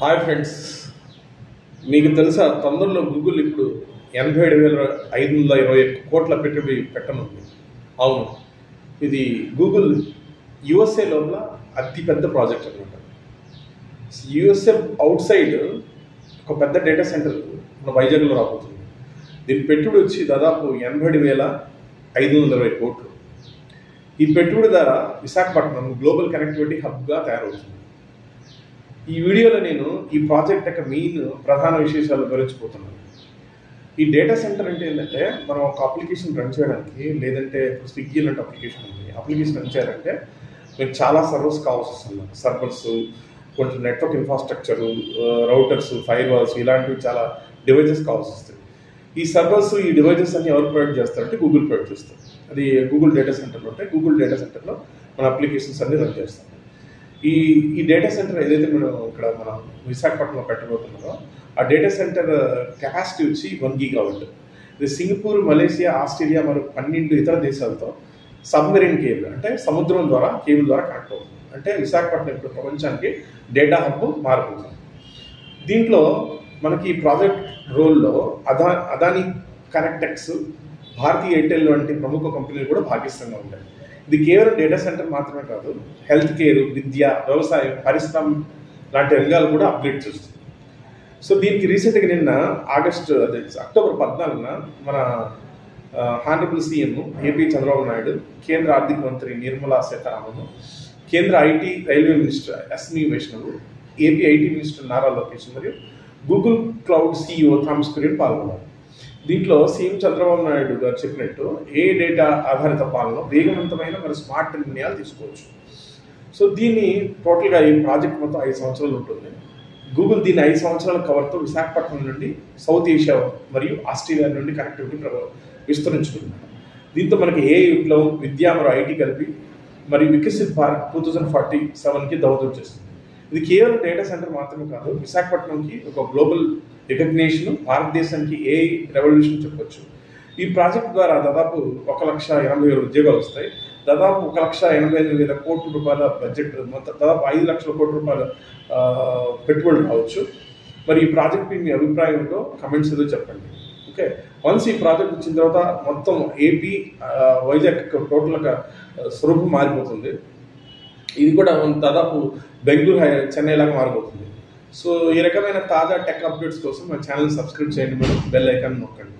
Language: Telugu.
హాయ్ ఫ్రెండ్స్, మీకు తెలుసా తొందరలో గూగుల్ ఇప్పుడు 87,521 కోట్ల పెట్టుబడి పెట్టనుంది. అవును, ఇది గూగుల్ యుఎస్ఏ లోపల అతిపెద్ద ప్రాజెక్ట్ అనమాట. యుఎస్ఏ అవుట్ సైడ్ ఒక పెద్ద డేటా సెంటర్ మన వైజాగ్లో రాబోతుంది. దీని పెట్టుబడి వచ్చి దాదాపు 87,520 కోట్లు. ఈ పెట్టుబడి ద్వారా విశాఖపట్నం గ్లోబల్ కనెక్టివిటీ హబ్గా తయారవుతుంది. ఈ వీడియోలో నేను ఈ ప్రాజెక్ట్ యొక్క ప్రధాన విశేషాలు వివరించబోతున్నాను. ఈ డేటా సెంటర్ అంటే ఏంటంటే, మనం ఒక అప్లికేషన్ రన్ చేయడానికి, లేదంటే ఇప్పుడు స్విగ్గీ లాంటి అప్లికేషన్ ఉంది, అప్లికేషన్ రన్ చేయాలంటే మీకు చాలా సర్వర్స్ కావాల్సి వస్తుంది. సర్వర్స్, కొంచెం network infrastructure, routers, firewalls, ఇలాంటివి చాలా డివైజెస్ కావాల్సి వస్తుంది. ఈ సర్వర్స్, ఈ డివైజెస్ అన్ని ఎవరు ప్రొవైడ్ చేస్తారంటే గూగుల్ ప్రొవైడ్ చేస్తారు. అది గూగుల్ డేటా సెంటర్లో ఉంటే గూగుల్ డేటా సెంటర్లో మన అప్లికేషన్స్ అన్ని రన్ చేస్తాం. ఈ డేటా సెంటర్ ఏదైతే మనం విశాఖపట్నంలో పెట్టబోతున్నామో, ఆ డేటా సెంటర్ కెపాసిటీ వచ్చి 1 GW. ఇది సింగపూర్, మలేషియా, ఆస్ట్రేలియా మరియు 12 ఇతర దేశాలతో సబ్మెరీన్ కేబుల్, అంటే సముద్రం ద్వారా కేబుల్ ద్వారా కనెక్ట్ అవుతుంది. అంటే విశాఖపట్నం ఇప్పుడు ప్రపంచానికి డేటా హబ్ మారిపోతుంది. దీంట్లో మనకి ఈ ప్రాజెక్ట్ రోల్లో అదానీ కనెక్టెక్స్, భారతీ ఎయిర్టెల్ వంటి ప్రముఖ కంపెనీలు కూడా భాగస్వామ్యంగా ఉంటాయి. ఇది కేవలం డేటా సెంటర్ మాత్రమే కాదు, హెల్త్ కేర్, విద్య, వ్యవసాయం, పరిశ్రమ లాంటి రంగాలు కూడా అప్గ్రేడ్ చేస్తుంది. సో దీనికి రీసెంట్గా నిన్న అక్టోబర్ 14న మన honourable CM AP Chandrababu Naidu, కేంద్ర ఆర్థిక మంత్రి నిర్మలా సీతారామన్, కేంద్ర ఐటీ రైల్వే మినిస్టర్ ఎస్మి Vaishnaw, AP IT minister Nara Lokesh మరియు గూగుల్ క్లౌడ్ CEO థామస్ కురియన్ పాల్గొన్నారు. దీంట్లో సీఎం చంద్రబాబు నాయుడు గారు చెప్పినట్టు ఏ డేటా ఆధారిత పాలన వేగవంతమైన మరియు స్మార్ట్ నిర్ణయాలు తీసుకోవచ్చు. సో దీన్ని టోటల్గా ఈ ప్రాజెక్ట్ మొత్తం 5 సంవత్సరాలు ఉంటుంది. గూగుల్ దీన్ని 5 సంవత్సరాల కవర్తో విశాఖపట్నం నుండి సౌత్ ఏషియా మరియు ఆస్ట్రేలియా నుండి కనెక్టివిటీ విస్తరించుకుంటున్నారు. దీంతో మనకి ఏ విప్లవం, విద్య మరియు ఐటీ కలిపి మరియు వికసిత్ భారత్ 2047కి దౌత్యం చేస్తుంది. ఇది కేవలం డేటా సెంటర్ మాత్రమే కాదు, విశాఖపట్నంకి ఒక గ్లోబల్ రికగ్నేషన్, భారతదేశానికి AI రెవల్యూషన్ చెప్పొచ్చు. ఈ ప్రాజెక్ట్ ద్వారా దాదాపు 1,80,000 ఉద్యోగాలు వస్తాయి. దాదాపు 1,85,000 కోట్ల రూపాయల బడ్జెట్, మొత్తం దాదాపు 5 లక్షల కోట్ల రూపాయల పెట్టుబడులు రావచ్చు. మరి ఈ ప్రాజెక్ట్ మీ అభిప్రాయం ఏంటో కమెంట్స్ ఏదో చెప్పండి. ఓకే, వన్స్ ఈ ప్రాజెక్ట్ వచ్చిన తర్వాత మొత్తం ఏపీ, వైజాగ్ టోటల్గా స్వరూపం మారిపోతుంది. ఇది కూడా దాదాపు బెంగళూరు, చెన్నై లాగా మారిపోతుంది. సో ఈ రకమైన తాజా టెక్ అప్డేట్స్ కోసం మా ఛానల్ సబ్స్క్రైబ్ చేయండి, మేడం, బెల్ ఐకాన్ నొక్కండి.